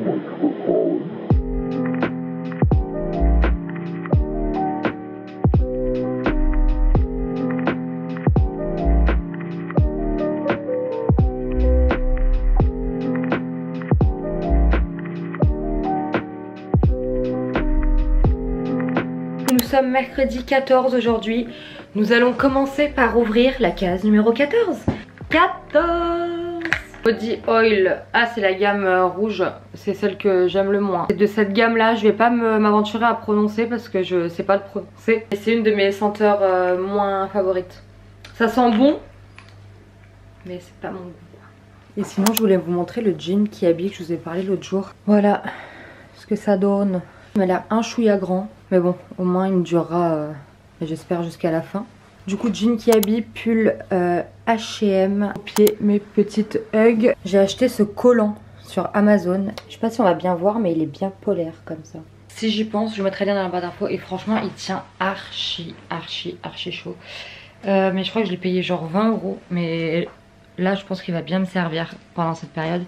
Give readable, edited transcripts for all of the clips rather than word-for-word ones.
Nous sommes mercredi 14 aujourd'hui. Nous allons commencer par ouvrir la case numéro 14. 14 Body Oil. Ah, c'est la gamme rouge. C'est celle que j'aime le moins. De cette gamme là, je vais pas m'aventurer à prononcer parce que je sais pas le prononcer. C'est une de mes senteurs moins favorites. Ça sent bon, mais c'est pas mon goût. Et sinon, je voulais vous montrer le jean qui habille que je vous ai parlé l'autre jour. Voilà ce que ça donne. Il m'a l'air un chouïa grand. Mais bon, au moins il me durera, j'espère, jusqu'à la fin. Du coup, jean qui habille, pull H&M. Au pied, mes petites Hugs. J'ai acheté ce collant sur Amazon. Je sais pas si on va bien voir, mais il est bien polaire comme ça. Si j'y pense, je mettrai le lien dans la barre d'infos. Et franchement, il tient archi chaud. Mais je crois que je l'ai payé genre 20 €. Mais là, je pense qu'il va bien me servir pendant cette période.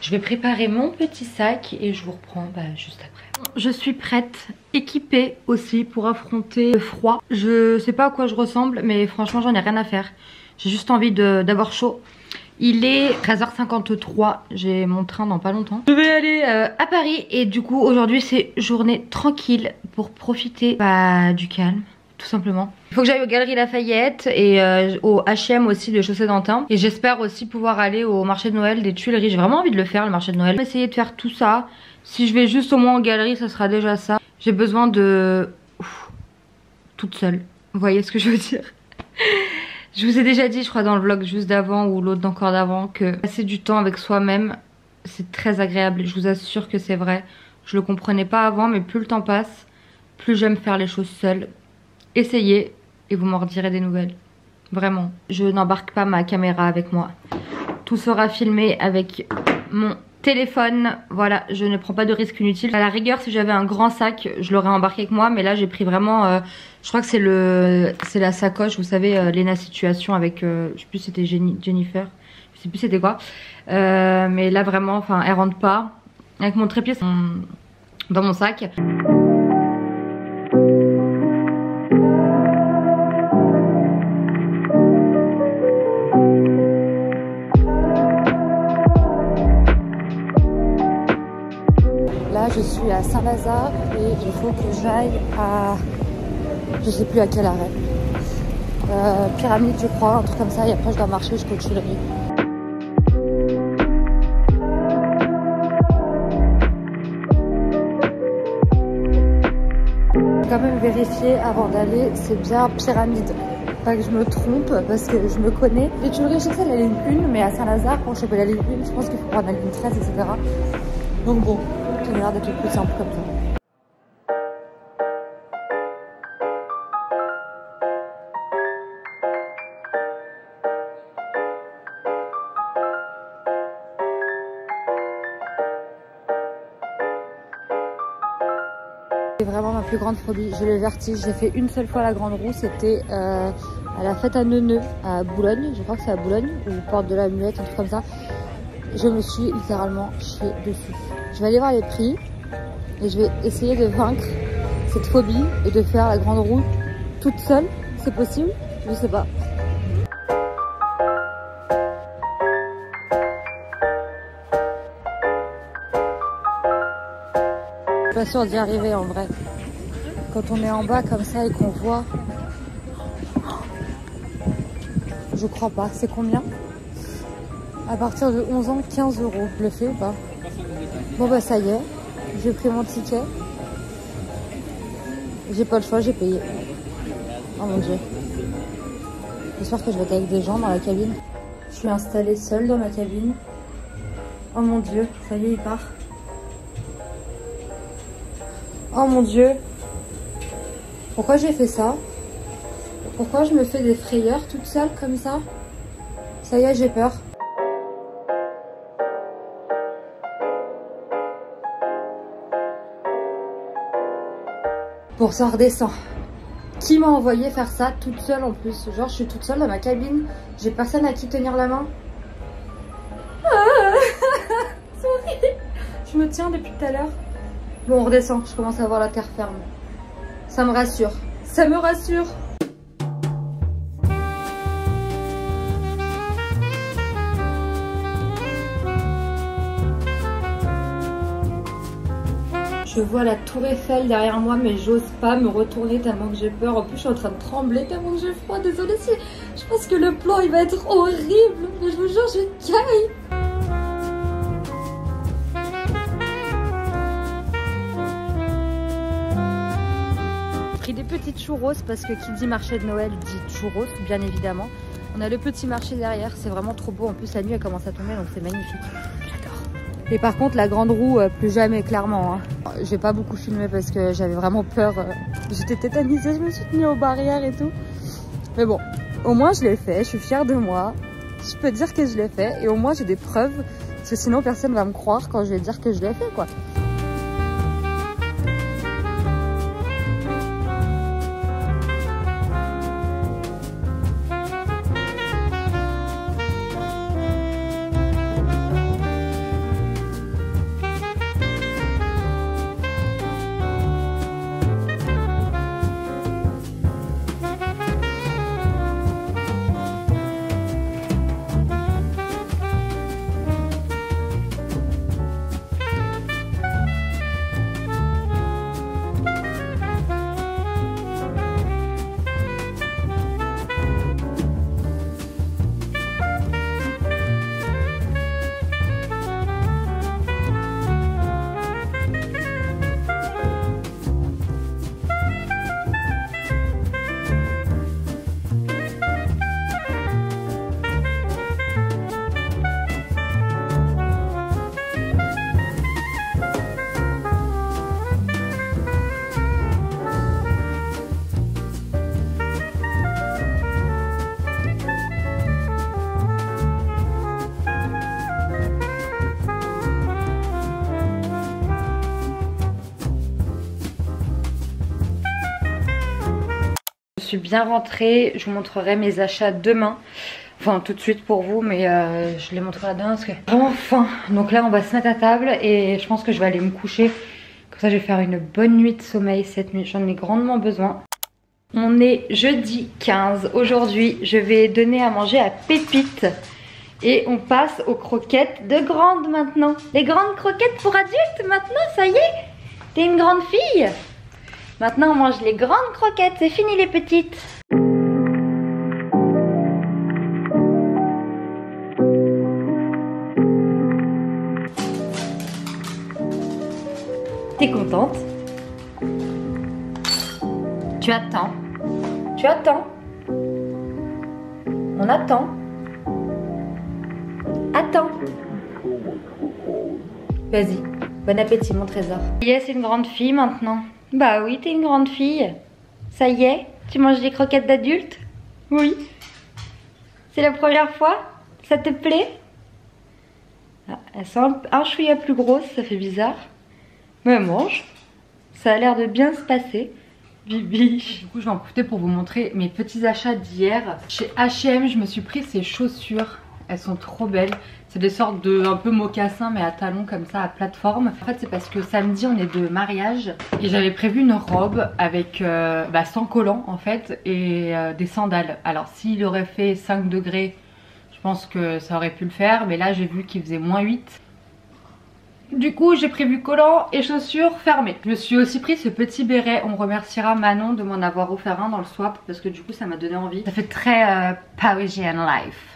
Je vais préparer mon petit sac et je vous reprends juste après. Je suis prête, équipée aussi pour affronter le froid. Je sais pas à quoi je ressemble, mais franchement j'en ai rien à faire. J'ai juste envie d'avoir chaud. Il est 13h53, j'ai mon train dans pas longtemps. Je vais aller à Paris et du coup aujourd'hui c'est journée tranquille pour profiter du calme. Tout simplement. Il faut que j'aille aux Galeries Lafayette et au H&M aussi de Chaussée d'Antin. Et j'espère aussi pouvoir aller au marché de Noël des Tuileries. J'ai vraiment envie de le faire, le marché de Noël. Je vais essayer de faire tout ça. Si je vais juste au moins en galerie, ça sera déjà ça. J'ai besoin de... toute seule. Vous voyez ce que je veux dire? Je vous ai déjà dit, je crois dans le vlog juste d'avant ou l'autre d'encore d'avant, que passer du temps avec soi-même, c'est très agréable. Je vous assure que c'est vrai. Je le comprenais pas avant, mais plus le temps passe, plus j'aime faire les choses seule. Essayez et vous m'en redirez des nouvelles. Vraiment. Je n'embarque pas ma caméra avec moi. Tout sera filmé avec mon téléphone. Voilà, je ne prends pas de risque inutile. À la rigueur, si j'avais un grand sac, je l'aurais embarqué avec moi. Mais là, j'ai pris vraiment... je crois que c'est la sacoche, vous savez, Lena Situation avec... je sais plus si c'était Jennifer. Je sais plus c'était quoi. Mais là, vraiment, enfin, elle rentre pas. Avec mon trépied dans mon sac. Là je suis à Saint-Lazare et il faut que j'aille à... je sais plus à quel arrêt. Pyramide je crois, un truc comme ça, et après je dois marcher jusqu'aux Tuileries. Je vais quand même vérifier avant d'aller, c'est bien Pyramide. Pas que je me trompe parce que je me connais. Les Tuileries, je sais que c'est la ligne 1, mais à Saint-Lazare, pour choper la ligne 1, je pense qu'il faut prendre la ligne 13, etc. Donc bon. Ça a l'air d'être le plus simple comme ça. C'est vraiment ma plus grande phobie. J'ai le vertige. J'ai fait une seule fois la grande roue. C'était à la fête à Neuneu, à Boulogne. Je crois que c'est à Boulogne, ou Porte de la Muette, un truc comme ça. Je me suis littéralement chiée dessus. Je vais aller voir les prix et je vais essayer de vaincre cette phobie et de faire la grande roue toute seule. C'est possible? Je sais pas. Je suis pas sûre d'y arriver en vrai. Quand on est en bas comme ça et qu'on voit... Je crois pas. C'est combien? À partir de 11 ans, 15 €. Je le fais ou pas? Bon bah ça y est, j'ai pris mon ticket. J'ai pas le choix, j'ai payé. Oh mon dieu. J'espère que je vais être avec des gens dans la cabine. Je suis installée seule dans ma cabine. Oh mon dieu, ça y est, il part. Oh mon dieu. Pourquoi j'ai fait ça? Pourquoi je me fais des frayeurs toute seule comme ça? Ça y est, j'ai peur. Bon, ça redescend. Qui m'a envoyé faire ça toute seule en plus? Genre, je suis toute seule dans ma cabine. J'ai personne à qui tenir la main. Ah, sorry. Je me tiens depuis tout à l'heure. Bon, on redescend, je commence à voir la terre ferme. Ça me rassure. Ça me rassure. Je vois la tour Eiffel derrière moi, mais j'ose pas me retourner tellement que j'ai peur. En plus, je suis en train de trembler tellement que j'ai froid. Désolée si je pense que le plan il va être horrible. Mais je vous jure, je caille. J'ai pris des petites churros parce que qui dit marché de Noël dit churros, bien évidemment. On a le petit marché derrière, c'est vraiment trop beau. En plus, la nuit elle commence à tomber, donc c'est magnifique. Et par contre la grande roue plus jamais clairement hein. J'ai pas beaucoup filmé parce que j'avais vraiment peur, j'étais tétanisée, je me suis tenue aux barrières et tout. Mais bon, au moins je l'ai fait, je suis fière de moi. Je peux dire que je l'ai fait et au moins j'ai des preuves. Parce que sinon personne va me croire quand je vais dire que je l'ai fait quoi. Je suis bien rentrée, je vous montrerai mes achats demain. Enfin tout de suite pour vous, mais je les montrerai demain parce que vraiment faim. Donc là on va se mettre à table et je pense que je vais aller me coucher. Comme ça je vais faire une bonne nuit de sommeil cette nuit, j'en ai grandement besoin. On est jeudi 15, aujourd'hui je vais donner à manger à Pépite. Et on passe aux croquettes de grande maintenant. Les grandes croquettes pour adultes maintenant, ça y est. T'es une grande fille. Maintenant on mange les grandes croquettes, c'est fini les petites. T'es contente? Tu attends? Tu attends? On attend? Attends. Vas-y, bon appétit mon trésor. Ça y est, c'est une grande fille maintenant. Bah oui, t'es une grande fille. Ça y est, tu manges des croquettes d'adulte? Oui. C'est la première fois? Ça te plaît? Ah, elles sont un chouïa plus grosses, ça fait bizarre. Mais mange. Ça a l'air de bien se passer. Bibi. Du coup, je vais en profiter pour vous montrer mes petits achats d'hier. Chez H&M, je me suis pris ces chaussures. Elles sont trop belles. C'est des sortes de un peu mocassins mais à talons comme ça, à plateforme. En fait c'est parce que samedi on est de mariage et j'avais prévu une robe avec sans collant en fait et des sandales. Alors s'il aurait fait 5 degrés, je pense que ça aurait pu le faire. Mais là j'ai vu qu'il faisait -8. Du coup j'ai prévu collant et chaussures fermées. Je me suis aussi pris ce petit béret. On remerciera Manon de m'en avoir offert un dans le swap parce que du coup ça m'a donné envie. Ça fait très Parisian life.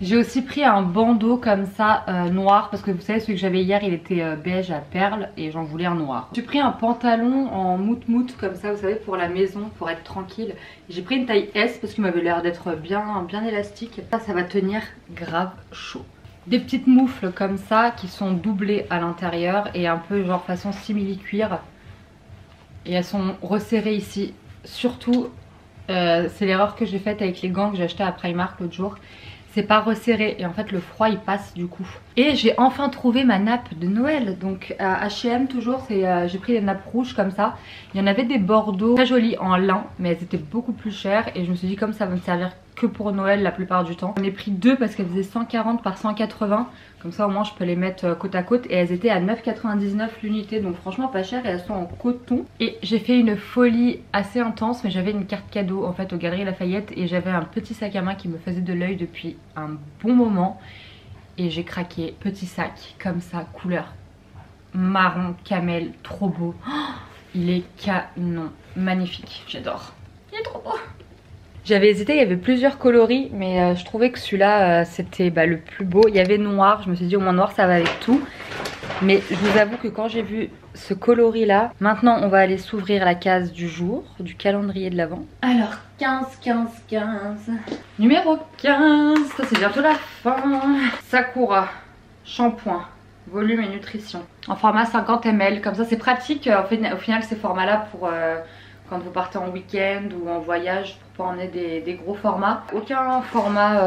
J'ai aussi pris un bandeau comme ça noir parce que vous savez celui que j'avais hier il était beige à perles et j'en voulais un noir. J'ai pris un pantalon en mout comme ça vous savez pour la maison pour être tranquille. J'ai pris une taille S parce qu'il m'avait l'air d'être bien élastique. Ça va tenir grave chaud. Des petites moufles comme ça qui sont doublées à l'intérieur et un peu genre façon simili cuir. Et elles sont resserrées ici. Surtout c'est l'erreur que j'ai faite avec les gants que j'ai acheté à Primark l'autre jour. C'est pas resserré et en fait le froid il passe du coup. Et j'ai enfin trouvé ma nappe de Noël. Donc à H&M toujours, j'ai pris des nappes rouges comme ça. Il y en avait des bordeaux très jolies en lin mais elles étaient beaucoup plus chères. Et je me suis dit comme ça va me servir que pour Noël la plupart du temps. J'en ai pris 2 parce qu'elles faisaient 140 par 180. Comme ça au moins je peux les mettre côte à côte. Et elles étaient à 9,99 l'unité. Donc franchement pas cher et elles sont en coton. Et j'ai fait une folie assez intense. Mais j'avais une carte cadeau en fait aux Galeries Lafayette. Et j'avais un petit sac à main qui me faisait de l'œil depuis un bon moment. Et j'ai craqué. Petit sac comme ça, couleur marron camel, trop beau. Oh, il est canon, magnifique, j'adore. Il est trop beau. J'avais hésité, il y avait plusieurs coloris, mais je trouvais que celui-là c'était le plus beau. Il y avait noir, je me suis dit au moins noir ça va avec tout. Mais je vous avoue que quand j'ai vu ce coloris là, maintenant on va aller s'ouvrir la case du jour, du calendrier de l'Avent. Alors 15, 15, 15. Numéro 15, ça c'est bientôt la fin. Sakura, shampoing. Volume et nutrition. En format 50 ml, comme ça c'est pratique. Au final ces formats là pour quand vous partez en week-end ou en voyage pour pas emmener des gros formats. Aucun format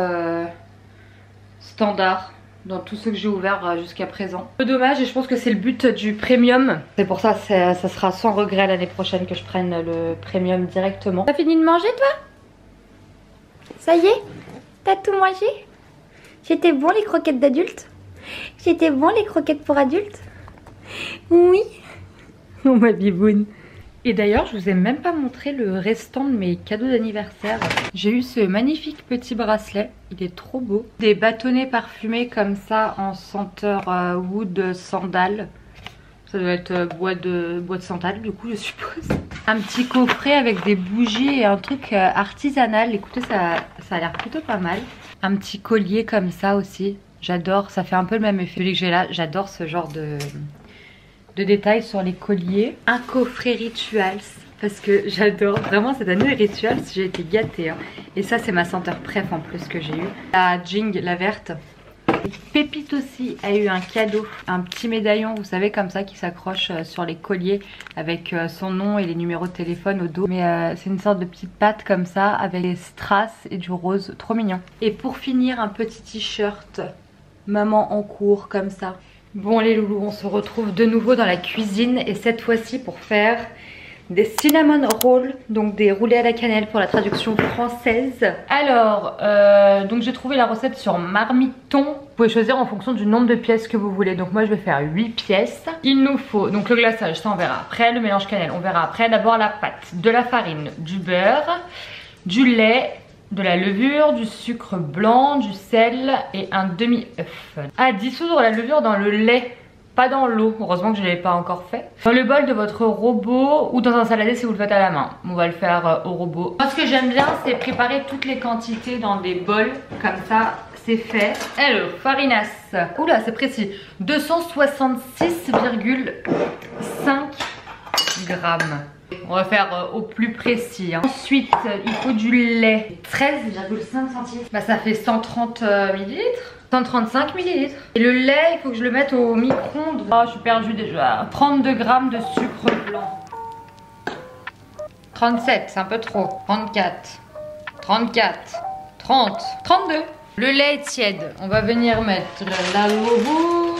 standard dans tous ceux que j'ai ouverts jusqu'à présent. Un peu dommage et je pense que c'est le but du premium. C'est pour ça ça sera sans regret l'année prochaine que je prenne le premium directement. T'as fini de manger toi? Ça y est? T'as tout mangé? C'était bon les croquettes d'adultes? C'était bon les croquettes pour adultes? Oui. Oh ma biboune. Et d'ailleurs je vous ai même pas montré le restant de mes cadeaux d'anniversaire. J'ai eu ce magnifique petit bracelet, il est trop beau. Des bâtonnets parfumés comme ça en senteur wood sandal. Ça doit être bois de santal du coup je suppose. Un petit coffret avec des bougies et un truc artisanal. Écoutez ça a l'air plutôt pas mal. Un petit collier comme ça aussi. J'adore, ça fait un peu le même effet que j'ai là. J'adore ce genre de détails sur les colliers. Un coffret Rituals parce que j'adore. Vraiment cette année les Rituals j'ai été gâtée. Hein. Et ça c'est ma senteur préf en plus que j'ai eu. La Jing, la verte. Pépite aussi a eu un cadeau. Un petit médaillon vous savez comme ça qui s'accroche sur les colliers avec son nom et les numéros de téléphone au dos. Mais c'est une sorte de petite patte comme ça avec des strass et du rose. Trop mignon. Et pour finir un petit t-shirt. Maman en cours comme ça. Bon les loulous, on se retrouve de nouveau dans la cuisine et cette fois-ci pour faire des cinnamon rolls, donc des roulés à la cannelle pour la traduction française. Alors, donc j'ai trouvé la recette sur Marmiton. Vous pouvez choisir en fonction du nombre de pièces que vous voulez. Donc moi je vais faire 8 pièces. Il nous faut donc le glaçage, ça on verra après, le mélange cannelle, on verra après. D'abord la pâte, de la farine, du beurre, du lait, de la levure, du sucre blanc, du sel et un demi-œuf. À dissoudre la levure dans le lait, pas dans l'eau. Heureusement que je ne l'ai pas encore fait. Dans le bol de votre robot ou dans un saladier si vous le faites à la main. On va le faire au robot. Moi ce que j'aime bien c'est préparer toutes les quantités dans des bols. Comme ça c'est fait. Hello, farinas. Oula c'est précis. 266,5 grammes. On va faire au plus précis. Hein. Ensuite, il faut du lait. 13,5 centimes. Bah ça fait 130 millilitres. 135 millilitres. Et le lait, il faut que je le mette au micro-ondes. Oh, je suis perdue déjà. 32 grammes de sucre blanc. 37, c'est un peu trop. 34. 34. 30. 32. Le lait est tiède. On va venir mettre la levure.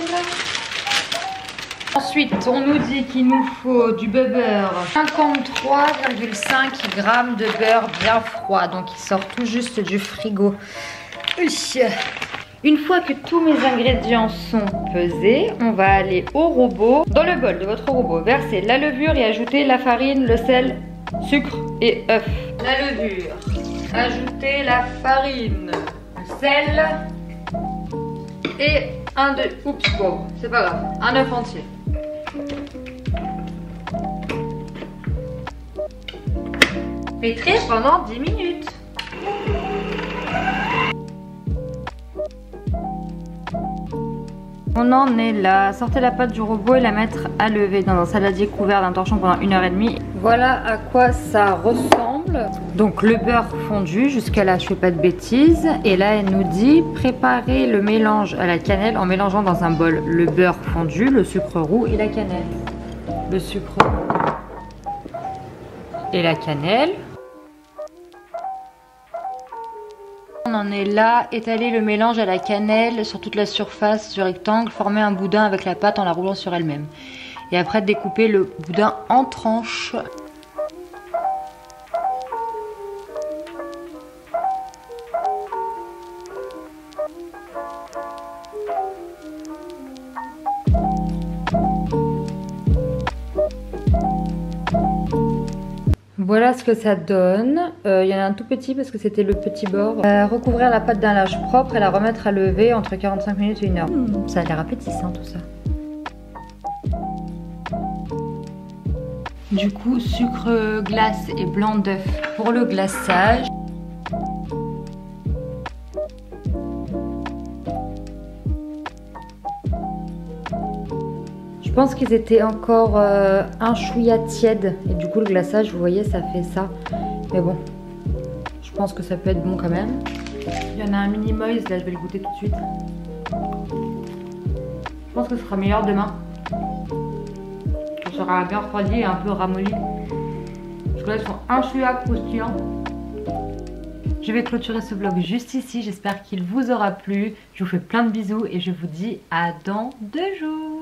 Ensuite, on nous dit qu'il nous faut du beurre, 53,5 g de beurre bien froid. Donc, il sort tout juste du frigo. Une fois que tous mes ingrédients sont pesés, on va aller au robot. Dans le bol de votre robot, versez la levure et ajoutez la farine, le sel, sucre et œuf. La levure, ajoutez la farine, le sel et c'est pas grave, un œuf entier. Pétrir pendant 10 minutes. On en est là. Sortez la pâte du robot et la mettre à lever dans un saladier couvert d'un torchon pendant 1h30. Voilà à quoi ça ressemble. Donc le beurre fondu, jusqu'à là je fais pas de bêtises. Et là elle nous dit préparer le mélange à la cannelle en mélangeant dans un bol le beurre fondu, le sucre roux et la cannelle. Le sucre roux et la cannelle. On en est là, étaler le mélange à la cannelle sur toute la surface du rectangle, former un boudin avec la pâte en la roulant sur elle-même. Et après découper le boudin en tranches. Voilà ce que ça donne. Il y en a un tout petit parce que c'était le petit bord. Recouvrir la pâte d'un linge propre et la remettre à lever entre 45 minutes et 1 heure. Ça a l'air appétissant tout ça. Du coup, sucre glace et blanc d'œuf pour le glaçage. Je pense qu'ils étaient encore un chouïa tiède et du coup le glaçage, vous voyez, ça fait ça. Mais bon, je pense que ça peut être bon quand même. Il y en a un mini moise, là je vais le goûter tout de suite. Je pense que ce sera meilleur demain. Ça sera bien refroidi et un peu ramolli. Parce que là ils sont un chouïa croustillants. Je vais clôturer ce vlog juste ici. J'espère qu'il vous aura plu. Je vous fais plein de bisous et je vous dis à dans 2 jours.